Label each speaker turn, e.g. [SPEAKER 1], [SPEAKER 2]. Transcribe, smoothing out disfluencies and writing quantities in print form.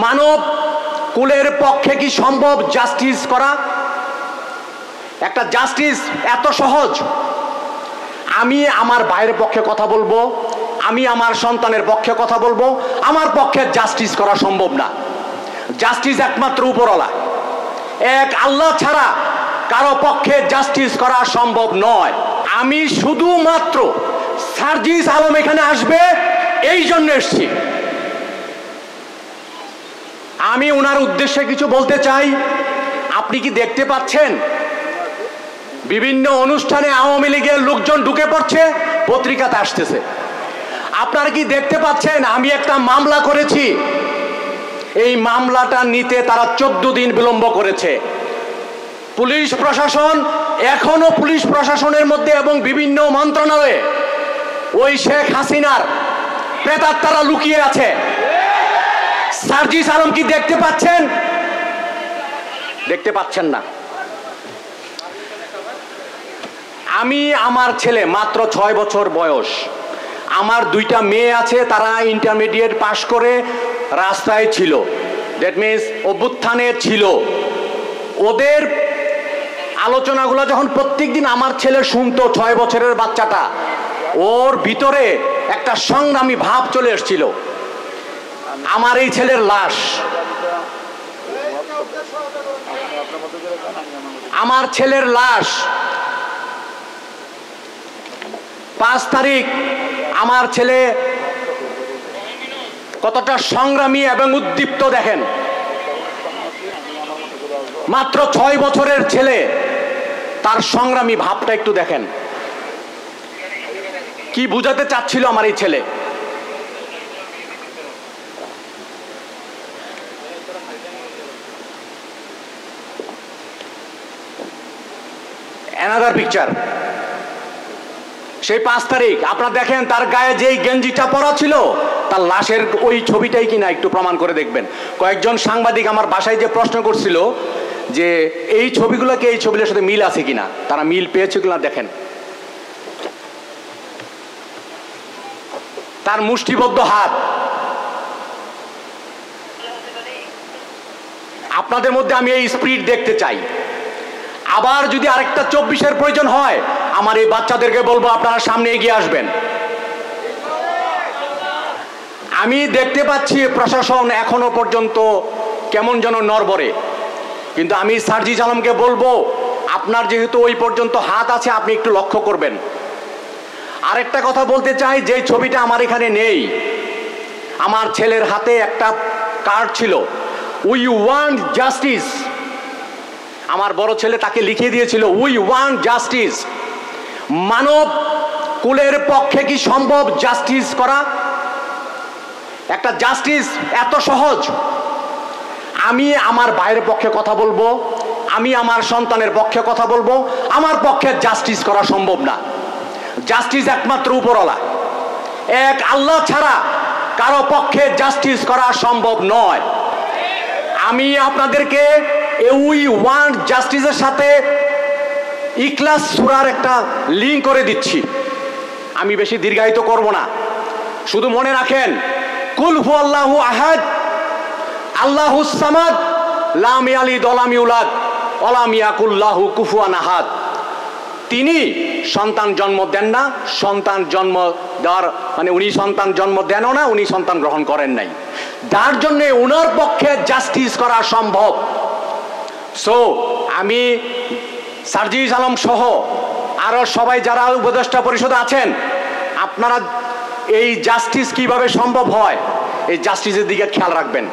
[SPEAKER 1] মানব কুলের পক্ষে কি সম্ভব জাস্টিস করা? একটা জাস্টিস এত সহজ? আমি আমার ভাইয়ের পক্ষে কথা বলবো, আমি আমার সন্তানের পক্ষে কথা বলবো, আমার পক্ষে জাস্টিস করা সম্ভব না। জাস্টিস একমাত্র উপরওয়ালা, এক আল্লাহ ছাড়া কারো পক্ষে জাস্টিস করা সম্ভব নয়। আমি শুধুমাত্র সার্জিস আলম এখানে আসবে এই জন্য এসেছি। আমি ওনার উদ্দেশ্যে কিছু বলতে চাই। আপনি কি দেখতে পাচ্ছেন বিভিন্ন অনুষ্ঠানে আওয়ামী লীগের লোকজন ঢুকে পড়ছে, পত্রিকাতে আসতেছে? আপনারা কি দেখতে পাচ্ছেন আমি একটা মামলা করেছি, এই মামলাটা নিতে তারা 14 দিন বিলম্ব করেছে। পুলিশ প্রশাসন এখনো পুলিশ প্রশাসনের মধ্যে এবং বিভিন্ন মন্ত্রণালয়ে ওই শেখ হাসিনার প্রেতাত্মারা লুকিয়ে আছে। সার্জিস আলম কি দেখতে পাচ্ছেন? দেখতে পাচ্ছেন না। আমি আমার ছেলে মাত্র 6 বছর বয়স, আমার 2টা মেয়ে আছে, তারা ইন্টারমিডিয়েট পাশ করে রাস্তায় ছিল, দ্যাট মিনস অভ্যুত্থানে ছিল। ওদের আলোচনাগুলো যখন প্রত্যেকদিন আমার ছেলে শুনতো, 6 বছরের বাচ্চাটা, ওর ভিতরে একটা সংগ্রামী ভাব চলে এসেছিল। আমার এই ছেলের লাশ, আমার ছেলের লাশ 5 তারিখ আমার ছেলে কতটা সংগ্রামী এবং উদ্দীপ্ত দেখেন। মাত্র 6 বছরের ছেলে, তার সংগ্রামী ভাবটা একটু দেখেন। কি বুঝাতে চাচ্ছিল আমার এই ছেলে? অ্যানাদার পিকচার, সেই 5 তারিখ আপনারা দেখেন, তার গায়ে যেই গেঞ্জিটা পরা ছিল তার লাশের ওই ছবিটাই কিনা একটু প্রমাণ করে দেখবেন। কয়েকজন সাংবাদিক আমার বাসায় যে প্রশ্ন করছিল যে এই ছবিগুলোকে এই ছবিগুলোর সাথে মিল আছে কিনা, তারা মিল পেয়েছে কিনা দেখেন। তার মুষ্টিবদ্ধ হাত। আপনাদের মধ্যে আমি এই স্পিরিট দেখতে চাই। আবার যদি আরেকটা 24-এর প্রয়োজন হয়, আমার এই বাচ্চাদেরকে বলবো আপনারা সামনে এগিয়ে আসবেন। আমি দেখতে পাচ্ছি প্রশাসন এখনো পর্যন্ত কেমন যেন নড়বড়ে, কিন্তু আমি সার্জিস আলমকে বলবো আপনার যেহেতু ওই পর্যন্ত হাত আছে, আপনি একটু লক্ষ্য করবেন। আরেকটা কথা বলতে চাই, যে ছবিটা আমার এখানে নেই, আমার ছেলের হাতে একটা কার্ড ছিল, উই ওয়ান্ট জাস্টিস। আমার বড় ছেলে তাকে লিখে দিয়েছিল উই ওয়ান্ট জাস্টিস। মানব কুলের পক্ষে কি সম্ভব জাস্টিস করা? একটা জাস্টিস এত সহজ? আমি আমার ভাইয়ের পক্ষে কথা বলবো, আমি আমার সন্তানের পক্ষে কথা বলবো, আমার পক্ষে জাস্টিস করা সম্ভব না। জাস্টিস একমাত্র উপরওয়ালা, এক আল্লাহ ছাড়া কারো পক্ষে জাস্টিস করা সম্ভব নয়। আমি আপনাদেরকে উই ওয়ান্ট জাস্টিসের সাথে ইখলাস সূরার একটা লিঙ্ক করে দিচ্ছি। আমি বেশি দীর্ঘায়িত করব না, শুধু মনে রাখেন, কুল হুয়াল্লাহু আহাদ আল্লাহুস সামাদ লাম ইয়ালিদ ওয়া লাম ইউলাদ ওয়া লাম ইয়াকুল লাহু কুফুয়ান আহাদ। তিনি সন্তান জন্ম দেন না, সন্তান জন্ম দেওয়ার মানে উনি সন্তান জন্ম দেনও না, উনি সন্তান গ্রহণ করেন নাই, যার জন্য ওনার পক্ষে জাস্টিস করা সম্ভব। সো আমি সার্জিস আলম সহ আরো সবাই যারা উপদেষ্টা পরিষদে আছেন, আপনারা এই জাস্টিস কিভাবে সম্ভব হয়, এই জাস্টিসের দিকে খেয়াল রাখবেন।